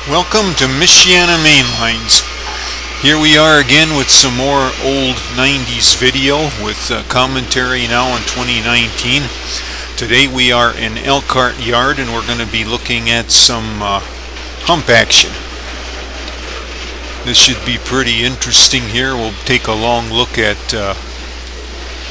Welcome to Michiana Mainlines. Here we are again with some more old 90s video with commentary now in 2019. Today we are in Elkhart Yard and we're going to be looking at some hump action. This should be pretty interesting here. We'll take a long look at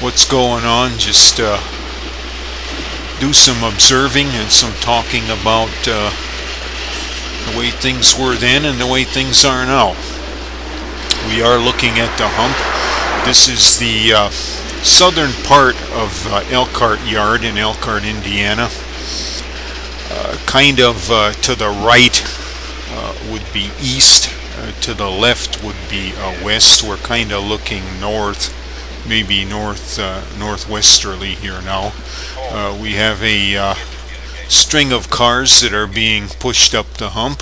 what's going on, just do some observing and some talking about the way things were then and the way things are now. We are looking at the hump. This is the southern part of Elkhart Yard in Elkhart, Indiana. Kind of to the right would be east, to the left would be west. We're kind of looking north, maybe northwesterly here now. We have a string of cars that are being pushed up the hump.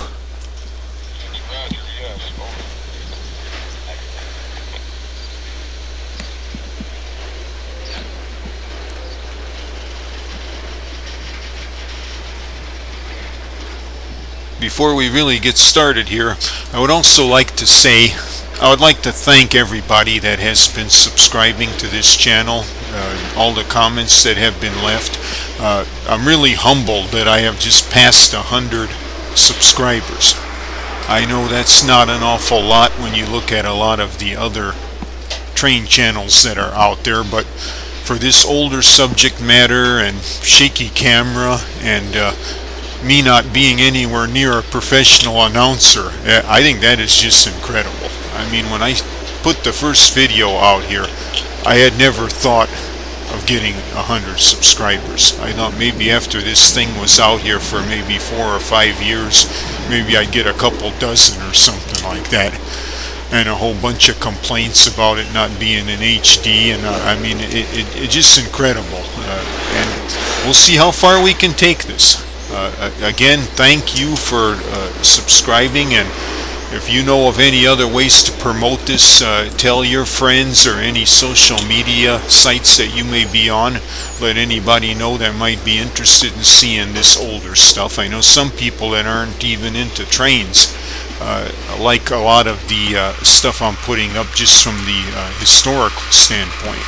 Before we really get started here, I would also like to say I would like to thank everybody that has been subscribing to this channel, all the comments that have been left. I'm really humbled that I have just passed 100 subscribers. I know that's not an awful lot when you look at a lot of the other train channels that are out there, but for this older subject matter and shaky camera and me not being anywhere near a professional announcer, I think that is just incredible. I mean, when I put the first video out here, I had never thought of getting 100 subscribers. I thought maybe after this thing was out here for maybe 4 or 5 years, maybe I'd get a couple dozen or something like that, and a whole bunch of complaints about it not being in HD, and I mean, it's just incredible. And we'll see how far we can take this. Again, thank you for subscribing, and if you know of any other ways to promote this, tell your friends or any social media sites that you may be on. Let anybody know that might be interested in seeing this older stuff. I know some people that aren't even into trains like a lot of the stuff I'm putting up just from the historical standpoint.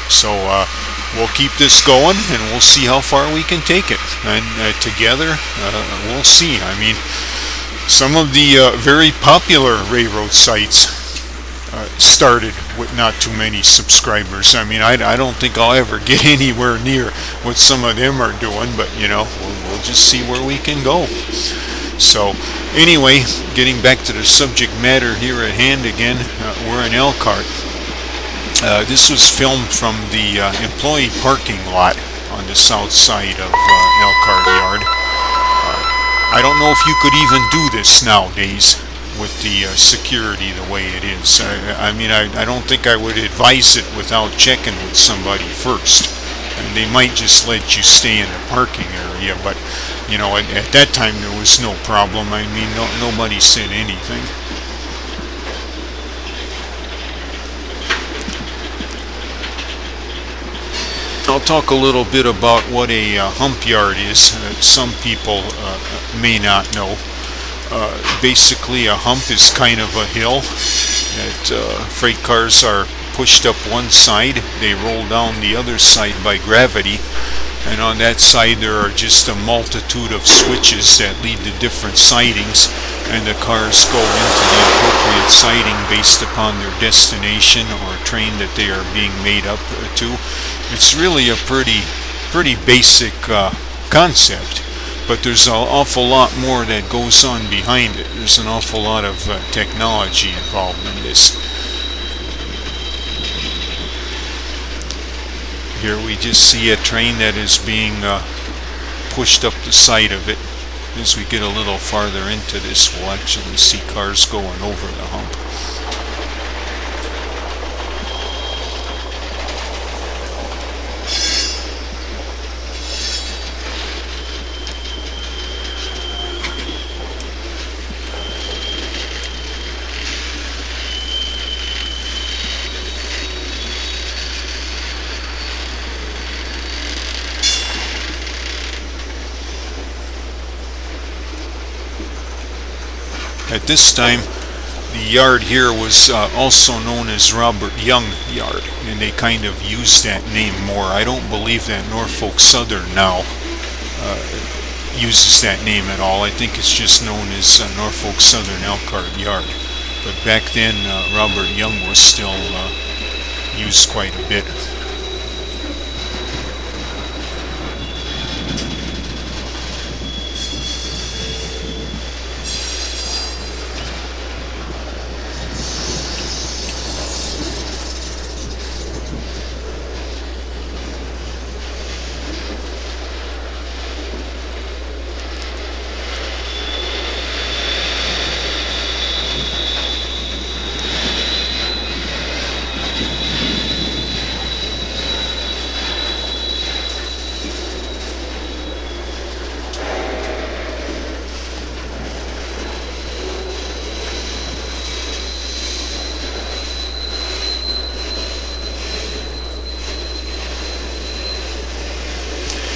So we'll keep this going and we'll see how far we can take it, and together we'll see. I mean, some of the very popular railroad sites started with not too many subscribers. I mean, I don't think I'll ever get anywhere near what some of them are doing, but you know, we'll just see where we can go. So anyway, getting back to the subject matter here at hand again, we're in Elkhart. This was filmed from the employee parking lot on the south side of Elkhart Yard. I don't know if you could even do this nowadays with the security the way it is. I mean, I don't think I would advise it without checking with somebody first. And they might just let you stay in the parking area, but you know, at that time there was no problem. I mean, nobody said anything. I'll talk a little bit about what a hump yard is. Some people may not know. Basically, a hump is kind of a hill that freight cars are pushed up one side, they roll down the other side by gravity, and on that side there are just a multitude of switches that lead to different sidings, and the cars go into the appropriate siding based upon their destination or train that they are being made up to. It's really a pretty basic concept, but there's an awful lot more that goes on behind it. There's an awful lot of technology involved in this. Here we just see a train that is being pushed up the side of it. As we get a little farther into this, we'll actually see cars going over the hump. At this time, the yard here was also known as Robert Young Yard, and they kind of used that name more. I don't believe that Norfolk Southern now uses that name at all. I think it's just known as Norfolk Southern Elkhart Yard. But back then, Robert Young was still used quite a bit.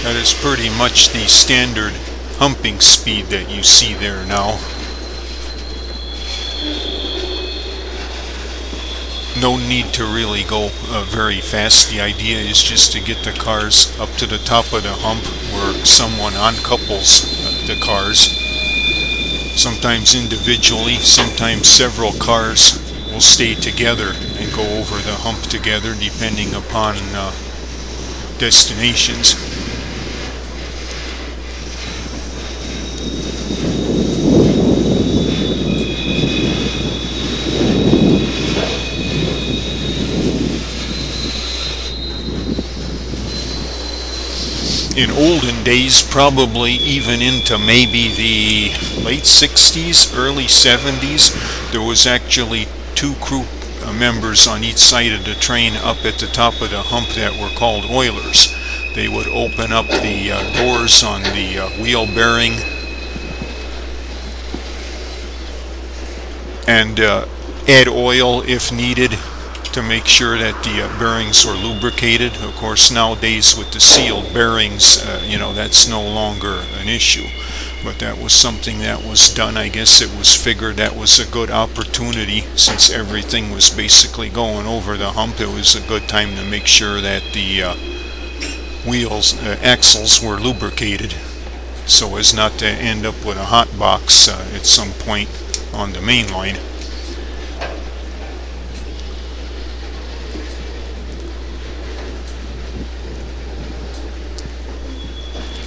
That is pretty much the standard humping speed that you see there now. No need to really go very fast. The idea is just to get the cars up to the top of the hump where someone uncouples the cars. Sometimes individually, sometimes several cars will stay together and go over the hump together depending upon destinations. In olden days, probably even into maybe the late 60s, early 70s, there was actually two crew members on each side of the train up at the top of the hump that were called oilers. They would open up the doors on the wheel bearing and add oil if needed to make sure that the bearings were lubricated. Of course, nowadays with the sealed bearings, that's no longer an issue. But that was something that was done. I guess it was figured that was a good opportunity since everything was basically going over the hump. It was a good time to make sure that the axles were lubricated so as not to end up with a hot box at some point on the main line.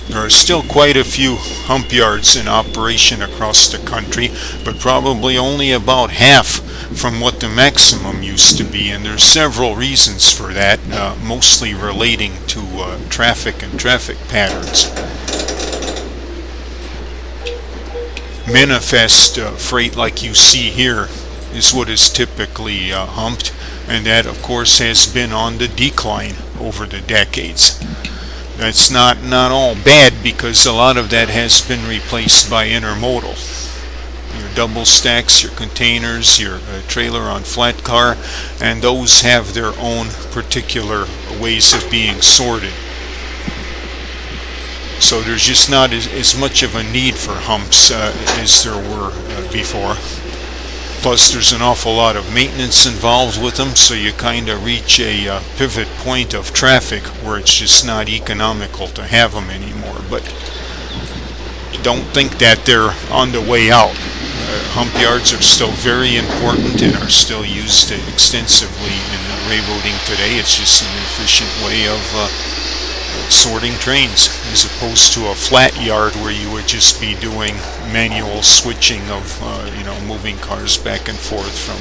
There are still quite a few hump yards in operation across the country, but probably only about half from what the maximum used to be, and there's several reasons for that, mostly relating to traffic and traffic patterns. Manifest freight like you see here is what is typically humped, and that of course has been on the decline over the decades. That's not all bad because a lot of that has been replaced by intermodal. Your double stacks, your containers, your trailer on flat car, and those have their own particular ways of being sorted. So there's just not as much of a need for humps as there were before. Plus there's an awful lot of maintenance involved with them, so you kind of reach a pivot point of traffic where it's just not economical to have them anymore. But don't think that they're on the way out. Hump yards are still very important and are still used extensively in railroading today. It's just an efficient way of sorting trains, as opposed to a flat yard where you would just be doing manual switching of moving cars back and forth from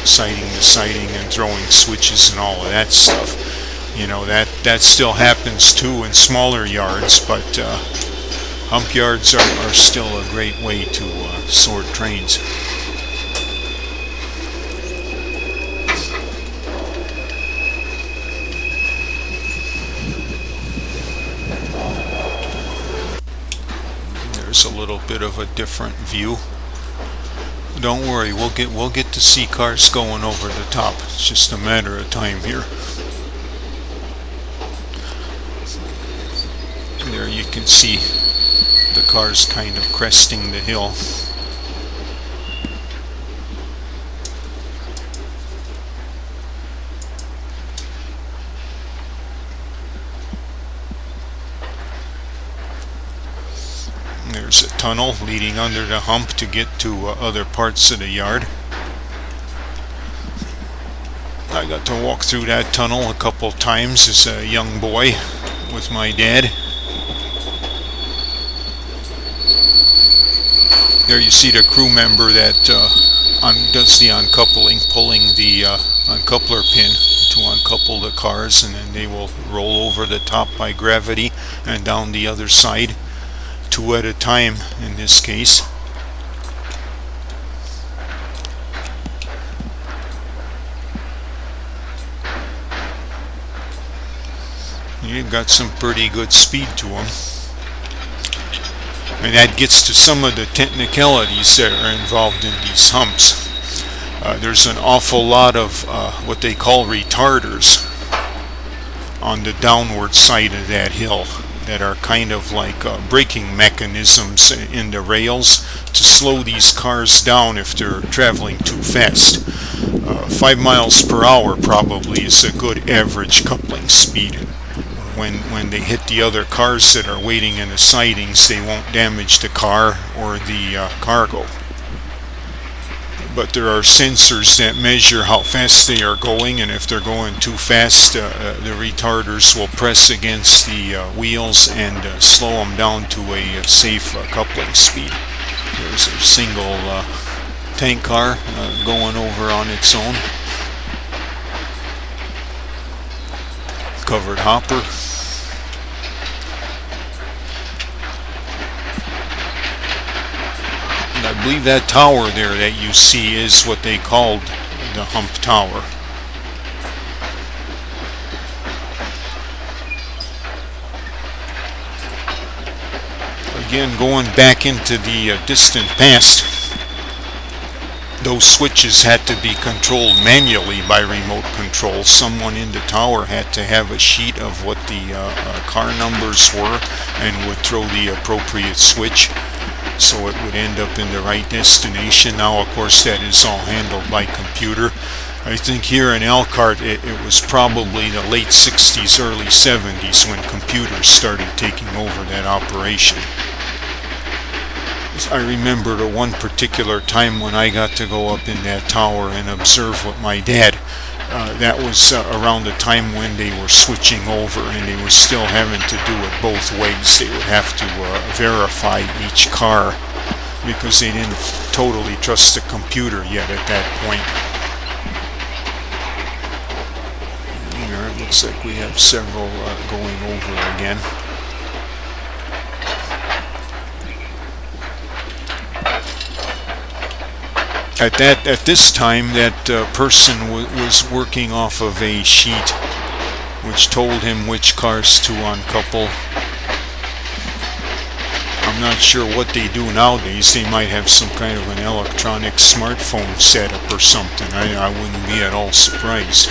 siding to siding and throwing switches and all of that stuff. That still happens too in smaller yards, but hump yards are still a great way to sort trains. A little bit of a different view. Don't worry, we'll get to see cars going over the top. It's just a matter of time here. There you can see the cars kind of cresting the hill. tunnel leading under the hump to get to other parts of the yard. I got to walk through that tunnel a couple times as a young boy with my dad. There you see the crew member that does the uncoupling, pulling the uncoupler pin to uncouple the cars, and then they will roll over the top by gravity and down the other side, 2 at a time in this case. You've got some pretty good speed to them. And that gets to some of the technicalities that are involved in these humps. There's an awful lot of what they call retarders on the downward side of that hill that are kind of like braking mechanisms in the rails to slow these cars down if they're traveling too fast. 5 miles per hour probably is a good average coupling speed. When they hit the other cars that are waiting in the sidings, they won't damage the car or the cargo. But there are sensors that measure how fast they are going, and if they're going too fast, the retarders will press against the wheels and slow them down to a safe coupling speed. There's a single tank car going over on its own. Covered hopper. And I believe that tower there that you see is what they called the Hump Tower. Again, going back into the distant past, those switches had to be controlled manually by remote control. Someone in the tower had to have a sheet of what the car numbers were and would throw the appropriate switch so it would end up in the right destination. Now, of course, that is all handled by computer. I think here in Elkhart it was probably the late 60s, early 70s when computers started taking over that operation. I remember the one particular time when I got to go up in that tower and observe with my dad. That was around the time when they were switching over, and they were still having to do it both ways. They would have to verify each car because they didn't totally trust the computer yet at that point. Here it looks like we have several going over again. At this time, that person was working off of a sheet which told him which cars to uncouple. I'm not sure what they do nowadays. They might have some kind of an electronic smartphone setup or something. I wouldn't be at all surprised.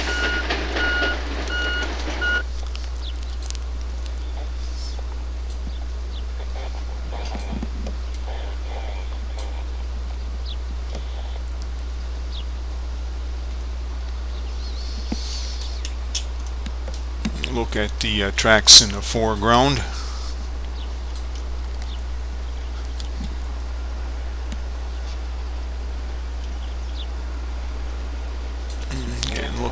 Look at the tracks in the foreground.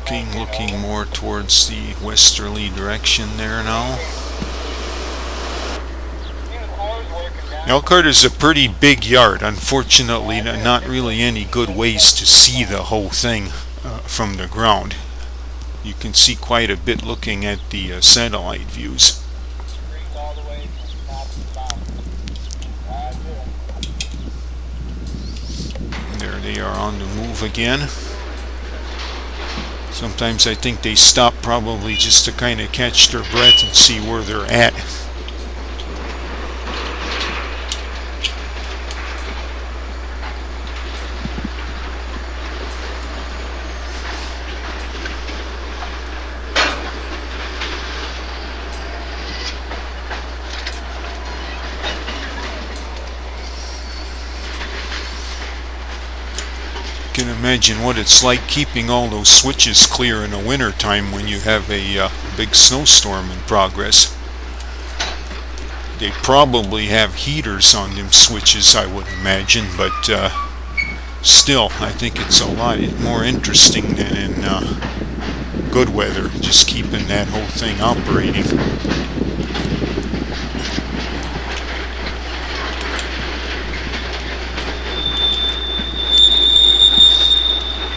And looking more towards the westerly direction there now. Elkhart is a pretty big yard. Unfortunately, not really any good ways to see the whole thing from the ground. You can see quite a bit looking at the satellite views. There they are on the move again. Sometimes I think they stop probably just to kind of catch their breath and see where they're at. Can imagine what it's like keeping all those switches clear in the winter time when you have a big snowstorm in progress. They probably have heaters on them switches, I would imagine, but still, I think it's a lot more interesting than in good weather, just keeping that whole thing operating.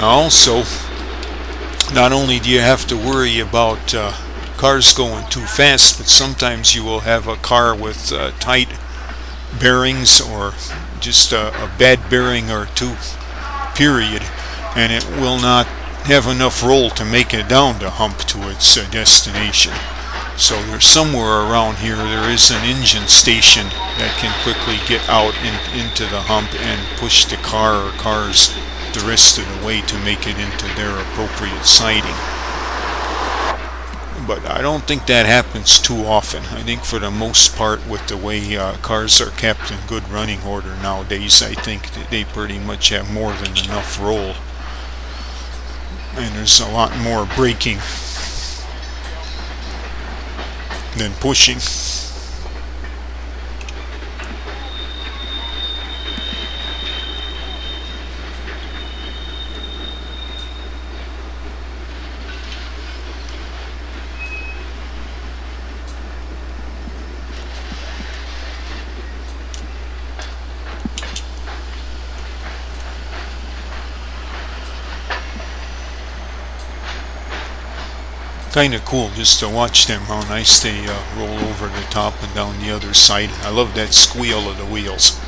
Also, not only do you have to worry about cars going too fast, but sometimes you will have a car with tight bearings or just a bad bearing or two, period, and it will not have enough roll to make it down the hump to its destination. So there's somewhere around here there is an engine station that can quickly get out into the hump and push the car or cars the rest of the way to make it into their appropriate siding. But I don't think that happens too often. I think for the most part, with the way cars are kept in good running order nowadays, I think that they pretty much have more than enough roll. And there's a lot more braking than pushing. Kind of cool just to watch them, how nice they roll over the top and down the other side. I love that squeal of the wheels.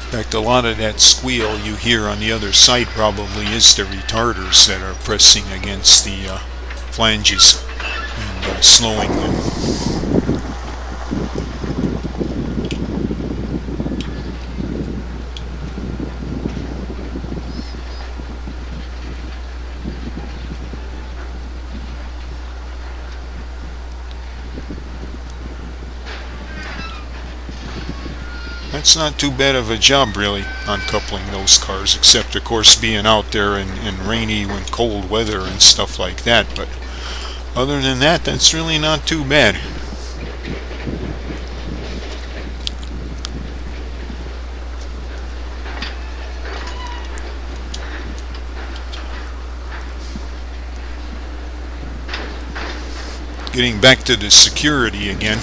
In fact, a lot of that squeal you hear on the other side probably is the retarders that are pressing against the flanges and slowing them. That's not too bad of a job, really, uncoupling those cars, except of course being out there in rainy and cold weather and stuff like that. But other than that, that's really not too bad. Getting back to the security again.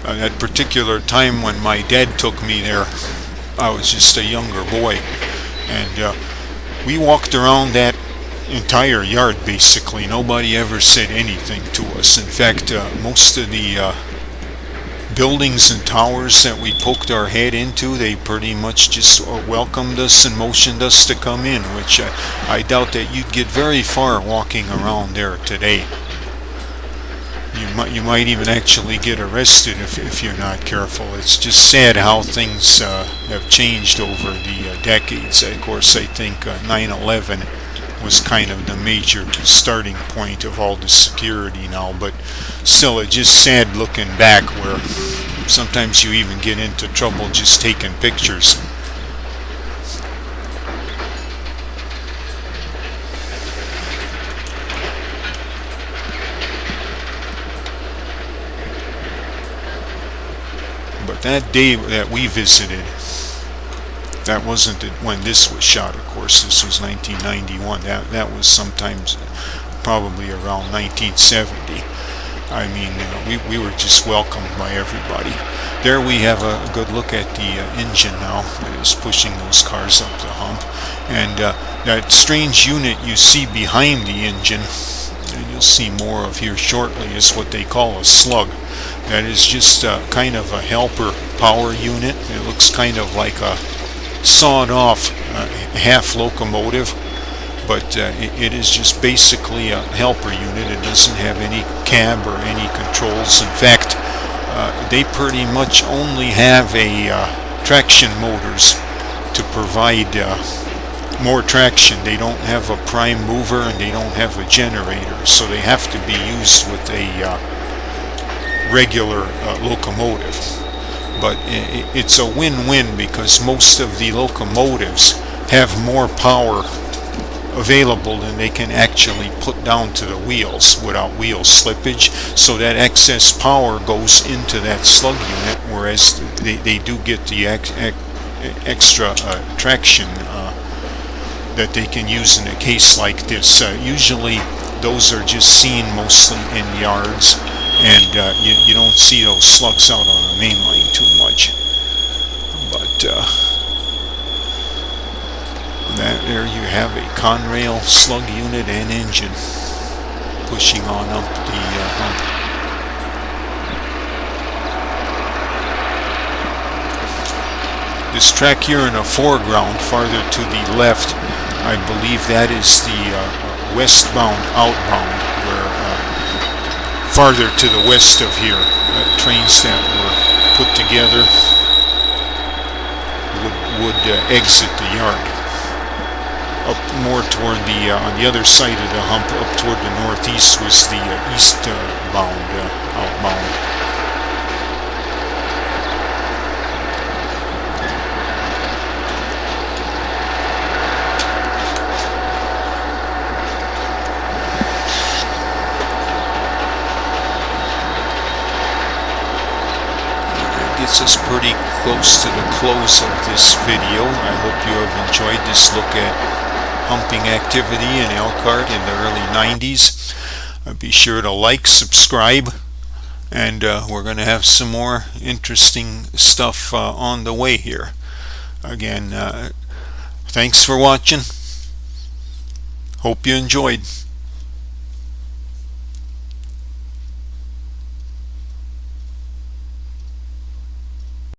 That particular time when my dad took me there, I was just a younger boy, and we walked around that entire yard basically. Nobody ever said anything to us. In fact, most of the buildings and towers that we poked our head into, they pretty much just welcomed us and motioned us to come in, which I doubt that you'd get very far walking around there today. You might even actually get arrested if you're not careful. It's just sad how things have changed over the decades. Of course, I think 9/11 was kind of the major starting point of all the security now, but still, it's just sad looking back where sometimes you even get into trouble just taking pictures. But that day that we visited, that wasn't when this was shot, of course. This was 1991. That was sometimes probably around 1970. I mean, we were just welcomed by everybody. There we have a good look at the engine now that is pushing those cars up the hump. And that strange unit you see behind the engine, and you'll see more of here shortly, is what they call a Slug. That is just kind of a helper power unit. It looks kind of like a sawed-off half locomotive, but it is just basically a helper unit. It doesn't have any cab or any controls. In fact, they pretty much only have a traction motors to provide more traction. They don't have a prime mover and they don't have a generator, so they have to be used with a regular locomotive. But it's a win-win because most of the locomotives have more power available than they can actually put down to the wheels without wheel slippage, so that excess power goes into that slug unit, whereas they do get the extra traction that they can use in a case like this. Usually those are just seen mostly in yards, and you don't see those slugs out on the main line too much. But there you have a Conrail slug unit and engine pushing on up the hump. This track here in the foreground, farther to the left, I believe that is the westbound outbound, where farther to the west of here, trains that were put together would exit the yard. Up more toward the on the other side of the hump, up toward the northeast, was the eastbound outbound. That gets us pretty close to the close of this video. I hope you have enjoyed this look at humping activity in Elkhart in the early 90s. Be sure to like, subscribe, and we're going to have some more interesting stuff on the way here. Again, thanks for watching. Hope you enjoyed.